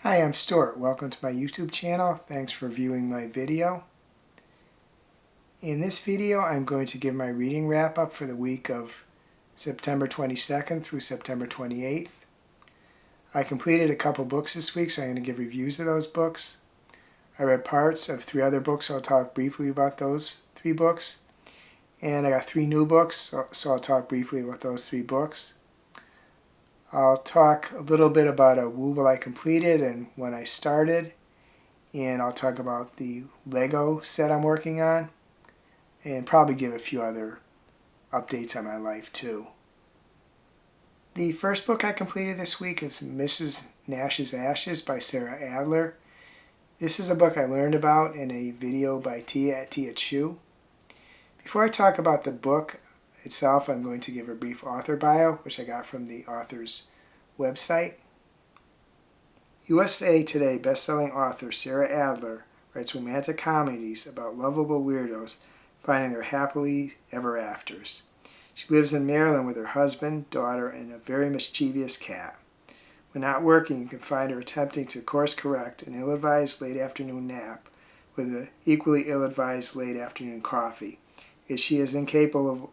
Hi, I'm Stuart. Welcome to my YouTube channel. Thanks for viewing my video. In this video, I'm going to give my reading wrap-up for the week of September 22nd through September 28th. I completed a couple books this week, so I'm going to give reviews of those books. I read parts of 3 other books, so I'll talk briefly about those 3 books. And I got 3 new books, so I'll talk briefly about those 3 books. I'll talk a little bit about a Wobble I completed and when I started. And I'll talk about the Lego set I'm working on. And probably give a few other updates on my life too. The first book I completed this week is Mrs. Nash's Ashes by Sarah Adler. This is a book I learned about in a video by Tia at Tia Chu. Before I talk about the book itself, I'm going to give a brief author bio, which I got from the author's website. USA Today bestselling author Sarah Adler writes romantic comedies about lovable weirdos finding their happily ever afters. She lives in Maryland with her husband, daughter, and a very mischievous cat. When not working, you can find her attempting to course correct an ill-advised late afternoon nap with an equally ill-advised late afternoon coffee, as she is incapable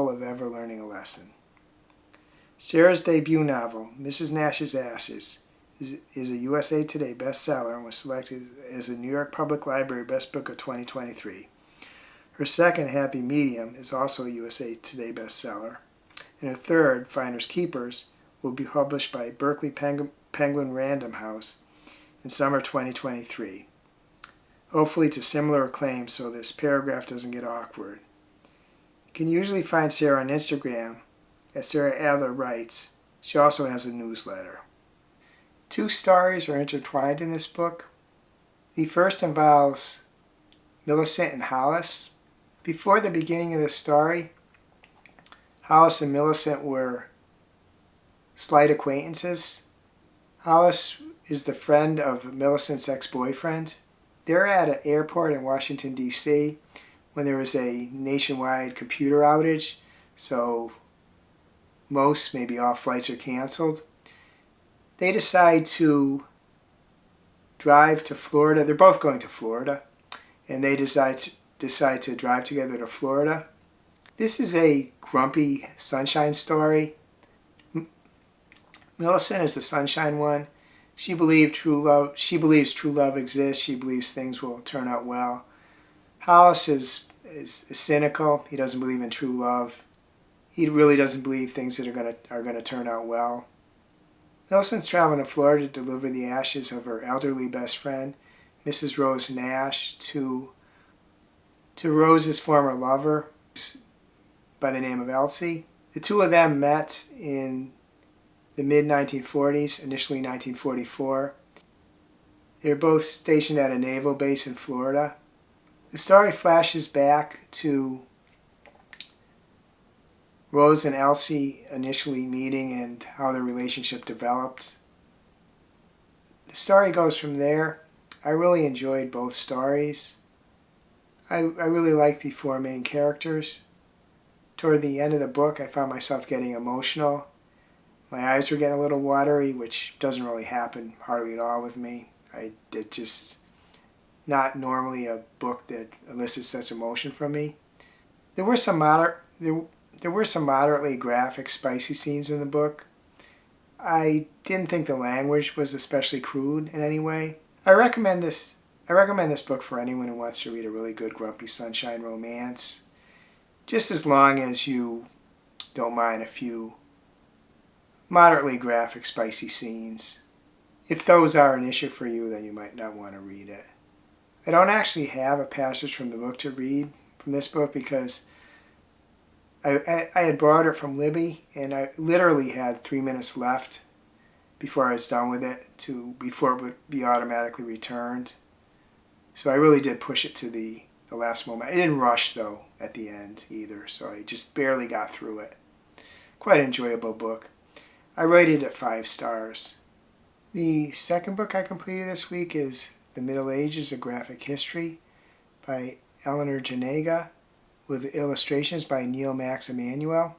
of ever learning a lesson. Sarah's debut novel, Mrs. Nash's Ashes, is a USA Today bestseller and was selected as a New York Public Library Best Book of 2023. Her second, Happy Medium, is also a USA Today bestseller, and her third, Finders Keepers, will be published by Berkeley Penguin Random House in summer 2023. Hopefully to similar acclaim so this paragraph doesn't get awkward. You can usually find Sarah on Instagram at Sarah Adler Writes. She also has a newsletter. 2 stories are intertwined in this book. The first involves Millicent and Hollis. Before the beginning of the story, Hollis and Millicent were slight acquaintances. Hollis is the friend of Millicent's ex-boyfriend. They're at an airport in Washington, D.C. when there was a nationwide computer outage, so most, maybe all flights are canceled. They decide to drive to Florida. They're both going to Florida, and they decide to drive together to Florida. This is a grumpy sunshine story. Millicent is the sunshine one. She believes true love exists. She believes things will turn out well. Hollis is cynical. He doesn't believe in true love. He really doesn't believe things that are going to turn out well. Millicent's traveling to Florida to deliver the ashes of her elderly best friend, Mrs. Rose Nash, to Rose's former lover by the name of Elsie. The two of them met in the mid-1940s, initially 1944. They were both stationed at a naval base in Florida. The story flashes back to Rose and Elsie initially meeting and how their relationship developed. The story goes from there. I really enjoyed both stories. I really liked the 4 main characters. Toward the end of the book, I found myself getting emotional. My eyes were getting a little watery, which doesn't really happen hardly at all with me. It's just not normally a book that elicits such emotion from me. There were some moderately graphic, spicy scenes in the book. I didn't think the language was especially crude in any way. I recommend this book for anyone who wants to read a really good grumpy sunshine romance, just as long as you don't mind a few moderately graphic, spicy scenes. If those are an issue for you, then you might not want to read it. I don't actually have a passage from the book to read from this book because I had borrowed it from Libby, and I literally had 3 minutes left before I was done with it, before it would be automatically returned. So I really did push it to the last moment. I didn't rush, though, at the end either, so I just barely got through it. Quite an enjoyable book. I rated it 5 stars. The second book I completed this week is The Middle Ages, A Graphic History by Eleanor Janega, with illustrations by Neil Max Emanuel.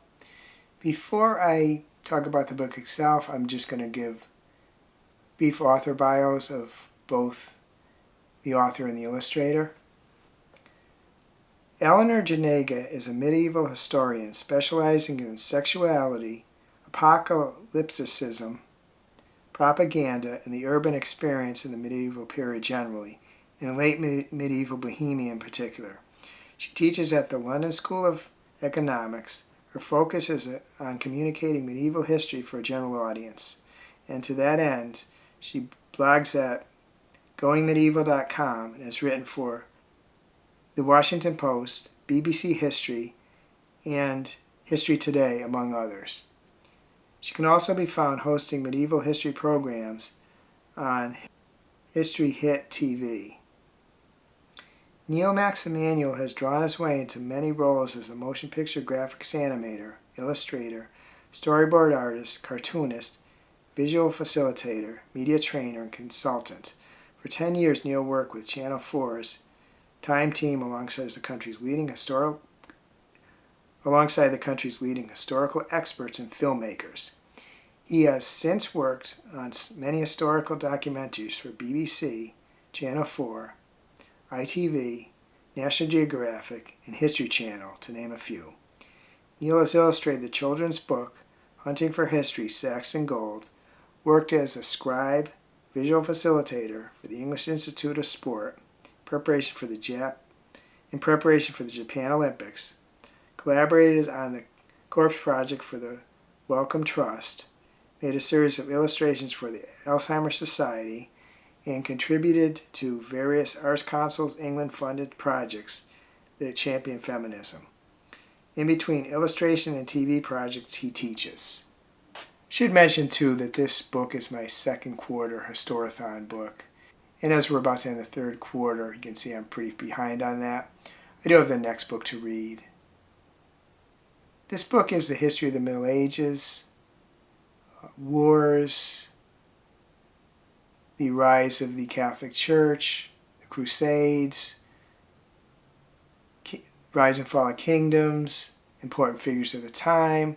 Before I talk about the book itself, I'm just going to give brief author bios of both the author and the illustrator. Eleanor Janega is a medieval historian specializing in sexuality, apocalypticism, propaganda, and the urban experience in the medieval period generally, and in late medieval Bohemia in particular. She teaches at the London School of Economics. Her focus is on communicating medieval history for a general audience, and to that end, she blogs at goingmedieval.com and has written for The Washington Post, BBC History, and History Today, among others. She can also be found hosting medieval history programs on History Hit TV. Neil Maximaniel has drawn his way into many roles as a motion picture graphics animator, illustrator, storyboard artist, cartoonist, visual facilitator, media trainer, and consultant. For 10 years, Neil worked with Channel 4's Time Team alongside the country's leading historical experts and filmmakers. He has since worked on many historical documentaries for BBC, Channel 4, ITV, National Geographic, and History Channel, to name a few. Neil has illustrated the children's book, Hunting for History, Saxon Gold, worked as a scribe, visual facilitator for the English Institute of Sport, in preparation for the Japan Olympics, collaborated on the Corpse Project for the Wellcome Trust, made a series of illustrations for the Alzheimer's Society, and contributed to various Arts Council's England-funded projects that champion feminism. In between illustration and TV projects, he teaches. Should mention, too, that this book is my second quarter Historathon book. And as we're about to end the third quarter, you can see I'm pretty behind on that. I do have the next book to read. This book gives the history of the Middle Ages, wars, the rise of the Catholic Church, the Crusades, rise and fall of kingdoms, important figures of the time,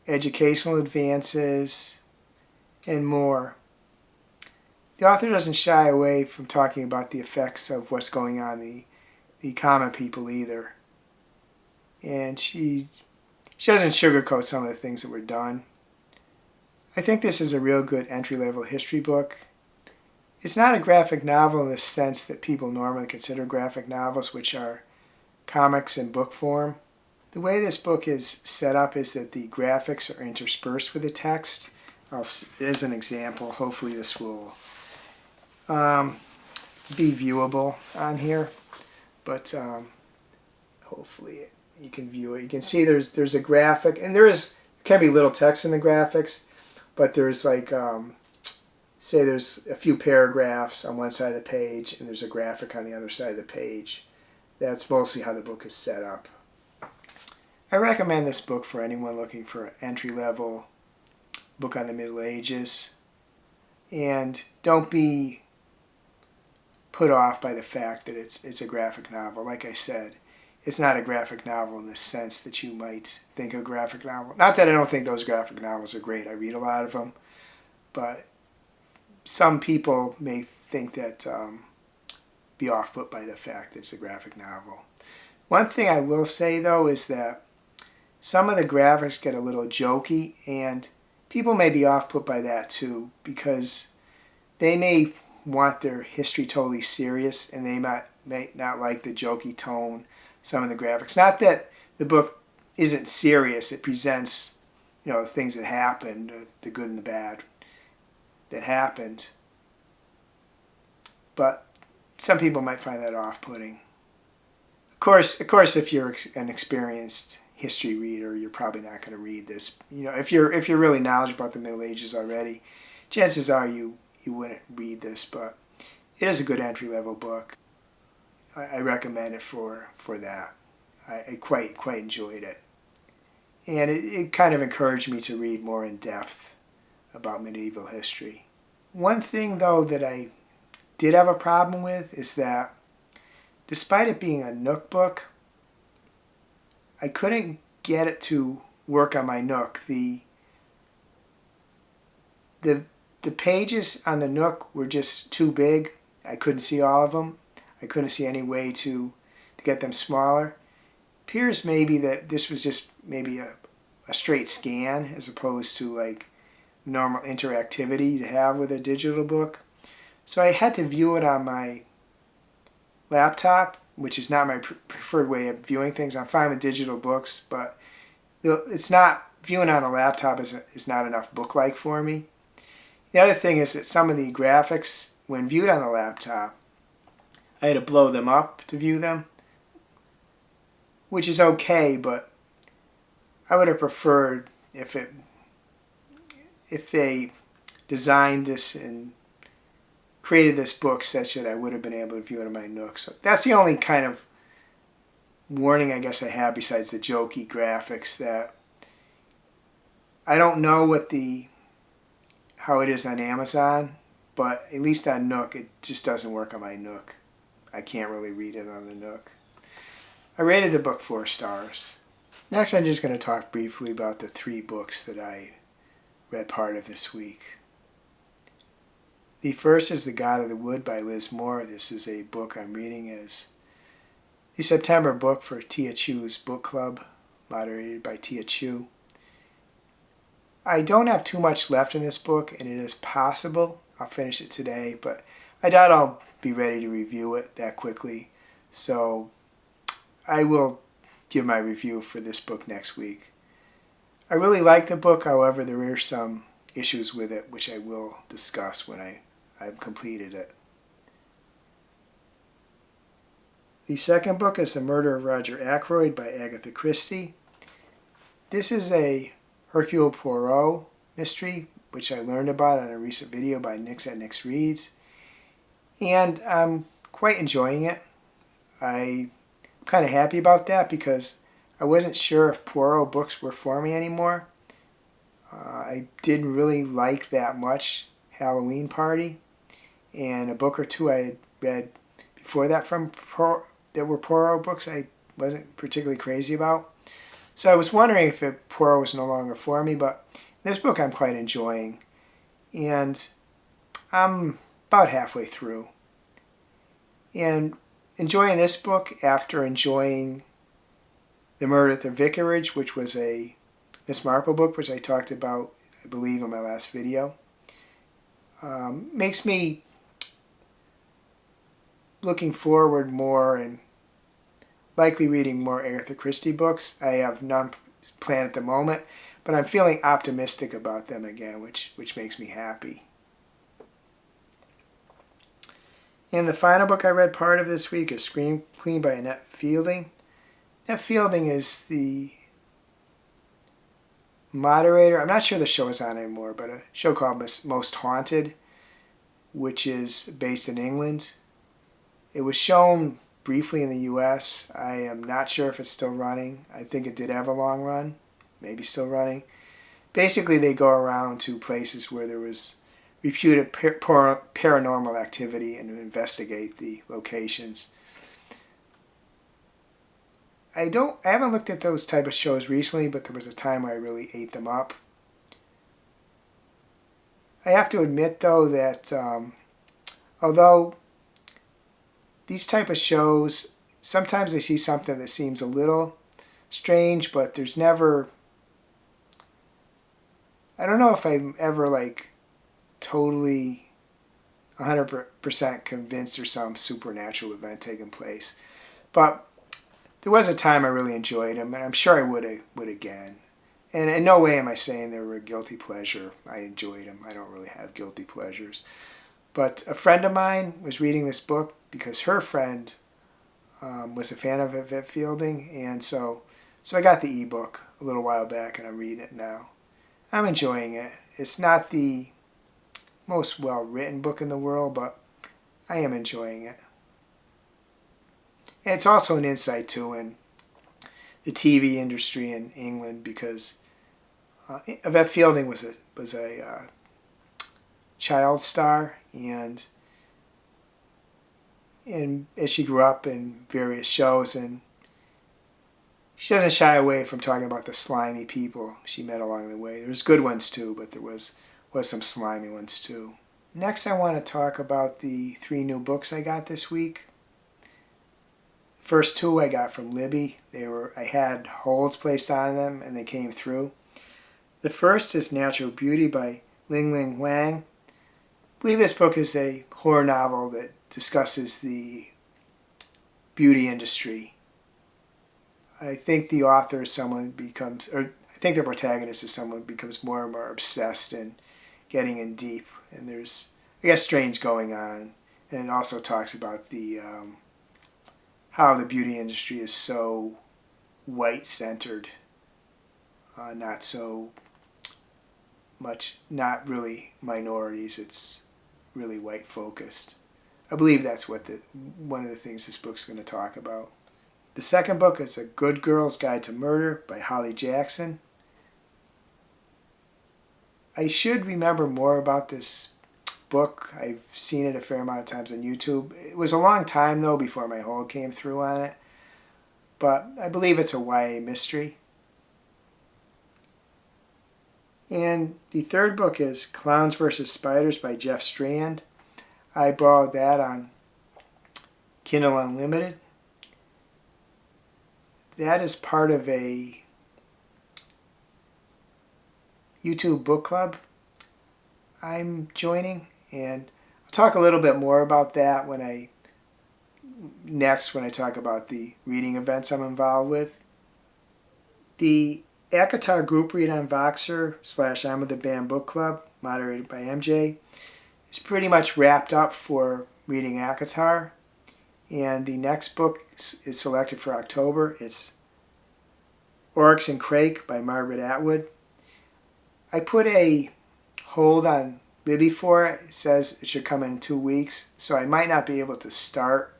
educational advances, and more. The author doesn't shy away from talking about the effects of what's going on the common people either. And she doesn't sugarcoat some of the things that were done. I think this is a real good entry-level history book. It's not a graphic novel in the sense that people normally consider graphic novels, which are comics in book form. The way this book is set up is that the graphics are interspersed with the text. As an example, hopefully this will be viewable on here, but hopefully you can view it. You can see there's a graphic, and there can be little text in the graphics, but there's like, say there's a few paragraphs on one side of the page, and there's a graphic on the other side of the page. That's mostly how the book is set up. I recommend this book for anyone looking for an entry-level book on the Middle Ages. And don't be put off by the fact that it's a graphic novel. Like I said, it's not a graphic novel in the sense that you might think a graphic novel. Not that I don't think those graphic novels are great. I read a lot of them. But some people may think that, be off-put by the fact that it's a graphic novel. One thing I will say, though, is that some of the graphics get a little jokey, and people may be off-put by that, too, because they may want their history totally serious, and they may not like the jokey tone, some of the graphics. Not that the book isn't serious. It presents, things that happened, the good and the bad that happened. But some people might find that off-putting. Of course, if you're an experienced history reader, you're probably not going to read this. If you're really knowledgeable about the Middle Ages already, chances are you wouldn't read this. But it is a good entry-level book. I recommend it for that. I quite enjoyed it, and it kind of encouraged me to read more in depth about medieval history. One thing, though, that I did have a problem with is that despite it being a Nook book, I couldn't get it to work on my Nook. The the pages on the Nook were just too big. I couldn't see all of them. I couldn't see any way to get them smaller. Appears maybe that this was just maybe a straight scan as opposed to like normal interactivity to have with a digital book. So I had to view it on my laptop, which is not my preferred way of viewing things. I'm fine with digital books, but it's not, viewing on a laptop is not enough book-like for me. The other thing is that some of the graphics, when viewed on the laptop, I had to blow them up to view them, which is okay, but I would have preferred if they designed this and created this book such that I would have been able to view it on my Nook. So that's the only kind of warning I guess I have besides the jokey graphics, that I don't know how it is on Amazon, but at least on Nook it just doesn't work on my Nook. I can't really read it on the Nook. I rated the book 4 stars. Next I'm just going to talk briefly about the 3 books that I read part of this week. The first is The God of the Wood by Liz Moore. This is a book I'm reading as the September book for Tia Chu's book club, moderated by Tia Chu. I don't have too much left in this book, and it is possible I'll finish it today, but I doubt I'll be ready to review it that quickly. So I will give my review for this book next week. I really like the book, however, there are some issues with it, which I will discuss when I've completed it. The second book is The Murder of Roger Ackroyd by Agatha Christie. This is a Hercule Poirot mystery, which I learned about on a recent video by Nix at Nix Reads. And I'm quite enjoying it. I'm kind of happy about that because I wasn't sure if Poirot books were for me anymore. I didn't really like that much Halloween Party, and a book or two I had read before that that were Poirot books I wasn't particularly crazy about. So I was wondering if Poirot was no longer for me, but this book I'm quite enjoying, and I'm about halfway through. And enjoying this book after enjoying The Murder at the Vicarage, which was a Miss Marple book, which I talked about, I believe, in my last video, makes me looking forward more and likely reading more Agatha Christie books. I have none planned at the moment, but I'm feeling optimistic about them again, which makes me happy. And the final book I read part of this week is Scream Queen by Annette Fielding. Annette Fielding is the moderator. I'm not sure the show is on anymore, but a show called Most Haunted, which is based in England. It was shown briefly in the US. I am not sure if it's still running. I think it did have a long run, maybe still running. Basically, they go around to places where there was reputed paranormal activity and investigate the locations. I haven't looked at those type of shows recently, but there was a time where I really ate them up. I have to admit, though, that although these type of shows, sometimes I see something that seems a little strange, but there's never, I don't know if I'm ever like totally 100% convinced there's some supernatural event taking place. But there was a time I really enjoyed them, and I'm sure I would again. And in no way am I saying they were a guilty pleasure. I enjoyed them. I don't really have guilty pleasures. But a friend of mine was reading this book because her friend was a fan of Yvette Fielding, and so I got the ebook a little while back, and I'm reading it now. I'm enjoying it. It's not the most well-written book in the world, but I am enjoying it. And it's also an insight, too, in the TV industry in England, because Yvette Fielding was a child star, and as she grew up in various shows, and she doesn't shy away from talking about the slimy people she met along the way. There's good ones too, but there was was some slimy ones too. Next I want to talk about the 3 new books I got this week. First 2 I got from Libby. I had holds placed on them and they came through. The first is Natural Beauty by Ling Huang. I believe this book is a horror novel that discusses the beauty industry. I think the author is someone becomes, or I think the protagonist is someone who becomes more and more obsessed and getting in deep. And there's, I guess, strange going on. And it also talks about the how the beauty industry is so white-centered, not so much, not really minorities. It's really white-focused. I believe that's what one of the things this book's going to talk about. The second book is A Good Girl's Guide to Murder by Holly Jackson. I should remember more about this book. I've seen it a fair amount of times on YouTube. It was a long time, though, before my hold came through on it. But I believe it's a YA mystery. And the third book is Clowns vs. Spiders by Jeff Strand. I borrowed that on Kindle Unlimited. That is part of a YouTube book club I'm joining, and I'll talk a little bit more about that when I talk about the reading events I'm involved with. The Agatha group read on Voxer / I'm with the Band Book Club, moderated by MJ, is pretty much wrapped up for reading Agatha, and the next book is selected for October. It's Oryx and Crake by Margaret Atwood. I put a hold on Libby for it. It says it should come in 2 weeks, so I might not be able to start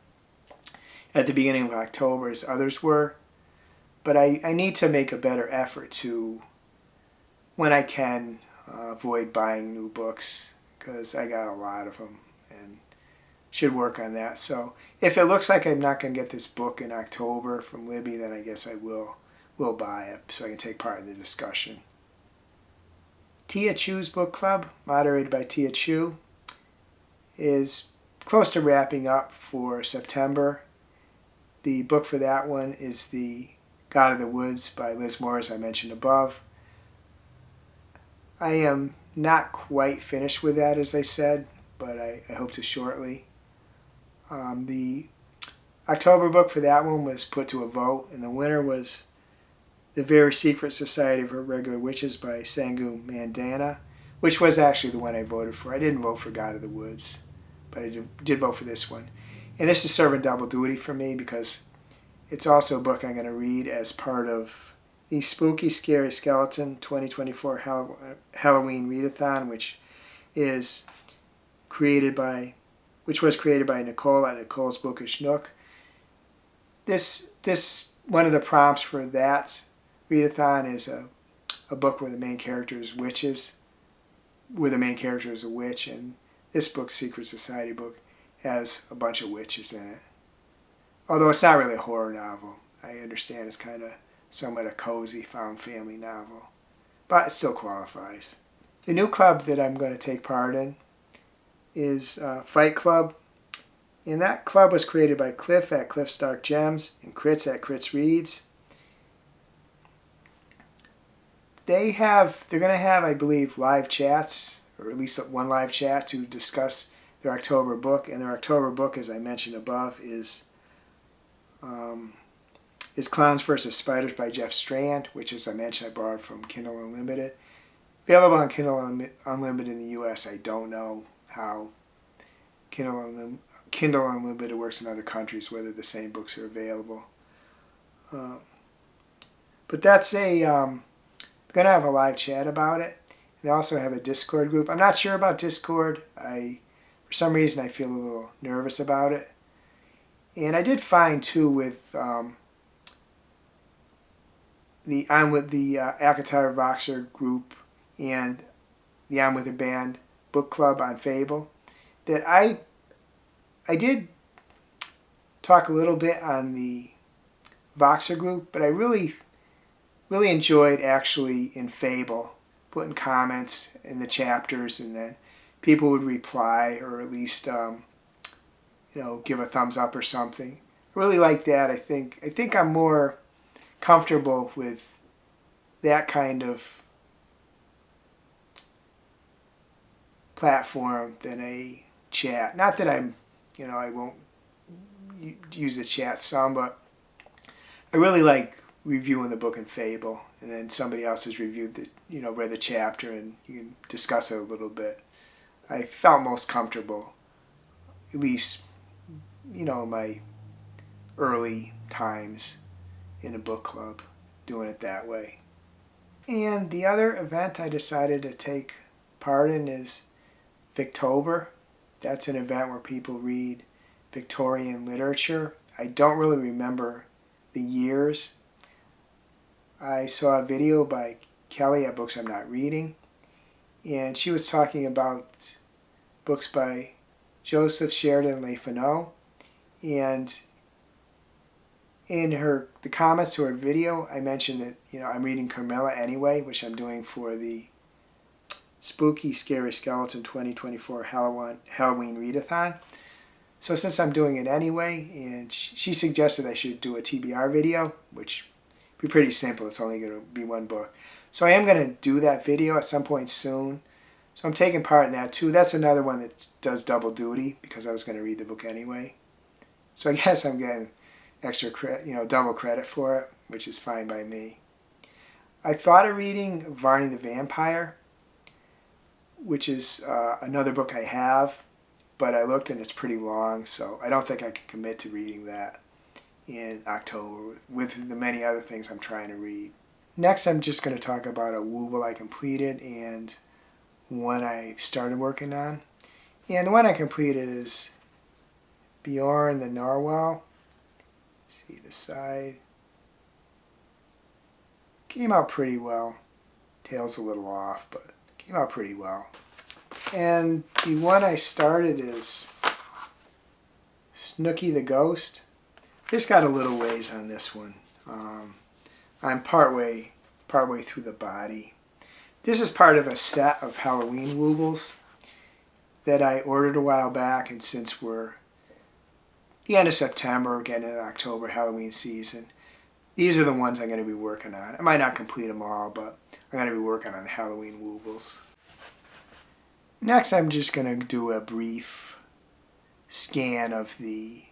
at the beginning of October as others were, but I need to make a better effort to, when I can, avoid buying new books, because I got a lot of them and should work on that. So if it looks like I'm not going to get this book in October from Libby, then I guess I will buy it so I can take part in the discussion. Tia Chu's book club, moderated by Tia Chu, is close to wrapping up for September. The book for that one is The God of the Woods by Liz Moore, as I mentioned above. I am not quite finished with that, as I said, but I hope to shortly. The October book for that one was put to a vote, and the winner was The Very Secret Society of Irregular Witches by Sangu Mandana, which was actually the one I voted for. I didn't vote for God of the Woods, but I did vote for this one. And this is serving double duty for me because it's also a book I'm going to read as part of the Spooky Scary Skeleton 2024 Halloween Readathon, which was created by Nicole at Nicole's Bookish Nook. This one of the prompts for that readathon is a book where the main character is witches, where the main character is a witch, and this book, Secret Society book, has a bunch of witches in it. Although it's not really a horror novel. I understand it's kind of somewhat a cozy found family novel, but it still qualifies. The new club that I'm going to take part in is Fight Club, and that club was created by Cliff at Cliff's Dark Gems and Kritz at Kritz Reads. They're going to have, I believe, live chats, or at least one live chat to discuss their October book, and their October book, as I mentioned above, is Clowns vs. Spiders by Jeff Strand, which, as I mentioned, I borrowed from Kindle Unlimited. Available on Kindle Unlimited in the U.S. I don't know how Kindle Unlimited works in other countries, whether the same books are available. But that's I'm going to have a live chat about it. They also have a Discord group. I'm not sure about Discord. For some reason, I feel a little nervous about it. And I did find, too, with I'm with the Agatha Voxer group and the I'm with the Band book club on Fable, that I did talk a little bit on the Voxer group, but I really enjoyed actually in Fable putting comments in the chapters, and then people would reply, or at least give a thumbs up or something. I really like that. I think I'm more comfortable with that kind of platform than a chat. Not that I won't use the chat some, but I really like reviewing the book in Fable, and then somebody else has reviewed read the chapter, and you can discuss it a little bit. I felt most comfortable, at least, my early times in a book club, doing it that way. And the other event I decided to take part in is Victober. That's an event where people read Victorian literature. I don't really remember the years. I saw a video by Kelly at Books I'm Not Reading, and she was talking about books by Joseph Sheridan Le Fanu, and in the comments to her video, I mentioned that I'm reading Carmilla anyway, which I'm doing for the Spooky Scary Skeleton 2024 Halloween Readathon. So since I'm doing it anyway, and she suggested I should do a TBR video, which would be pretty simple. It's only going to be one book. So I am going to do that video at some point soon. So I'm taking part in that too. That's another one that does double duty, because I was going to read the book anyway. So I guess I'm getting extra credit, double credit for it, which is fine by me. I thought of reading Varney the Vampire, which is another book I have, but I looked and it's pretty long, so I don't think I can commit to reading that in October with the many other things I'm trying to read. Next, I'm just going to talk about a Wobble I completed and one I started working on. And the one I completed is Bjorn the Narwhal. See the side. Came out pretty well. Tail's a little off, but came out pretty well. And the one I started is Snooky the Ghost. Just got a little ways on this one. I'm partway through the body. This is part of a set of Halloween Wobbles that I ordered a while back, and since we're the end of September, getting into October, Halloween season, these are the ones I'm going to be working on. I might not complete them all, but I'm going to be working on the Halloween Wobbles. Next, I'm just going to do a brief scan of the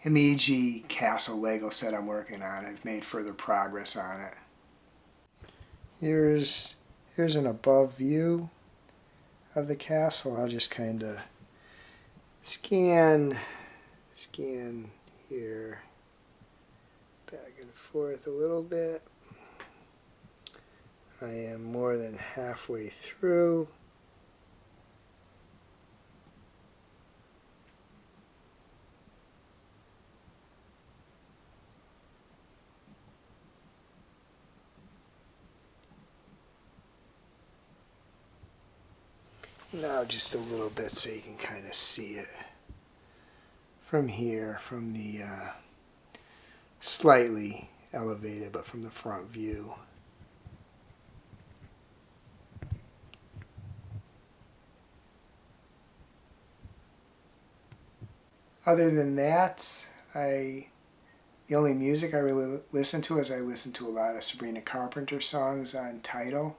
Himeji Castle Lego set I'm working on. I've made further progress on it. Here's an above view of the castle. I'll just kind of scan here, back and forth a little bit. I am more than halfway through. Now just a little bit so you can kind of see it from here, from the slightly elevated, but from the front view. Other than that, the only music I really listen to is I listen to a lot of Sabrina Carpenter songs on Tidal.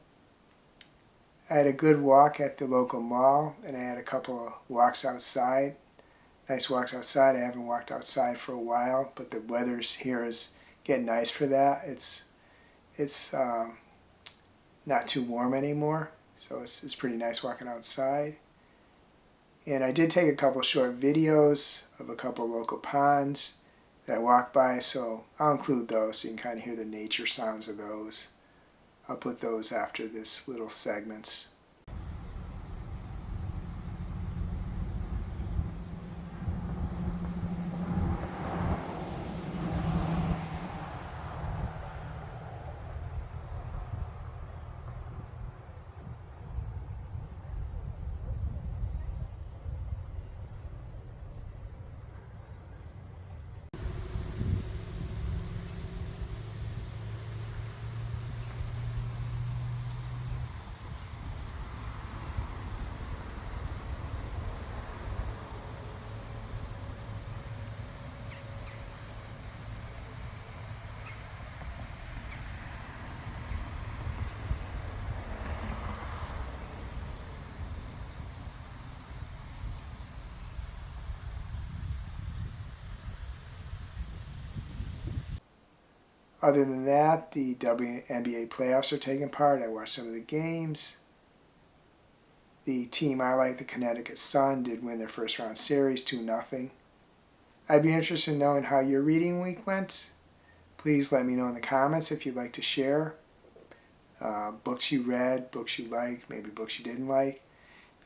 I had a good walk at the local mall, and I had a couple of walks outside. Nice walks outside. I haven't walked outside for a while, but the weather's here is getting nice for that. It's not too warm anymore, so it's pretty nice walking outside. And I did take a couple short videos of a couple local ponds that I walked by, so I'll include those so you can kind of hear the nature sounds of those. I'll put those after this little segments. Other than that, the WNBA playoffs are taking part. I watched some of the games. The team I like, the Connecticut Sun, did win their first round series 2-0. I'd be interested in knowing how your reading week went. Please let me know in the comments if you'd like to share books you read, books you liked, maybe books you didn't like.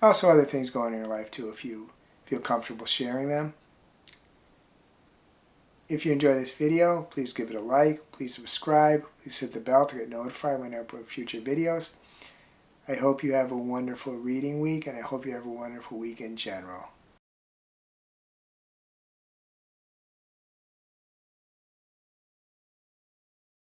Also other things going on in your life too if you feel comfortable sharing them. If you enjoy this video, please give it a like, please subscribe, please hit the bell to get notified when I upload future videos. I hope you have a wonderful reading week, and I hope you have a wonderful week in general.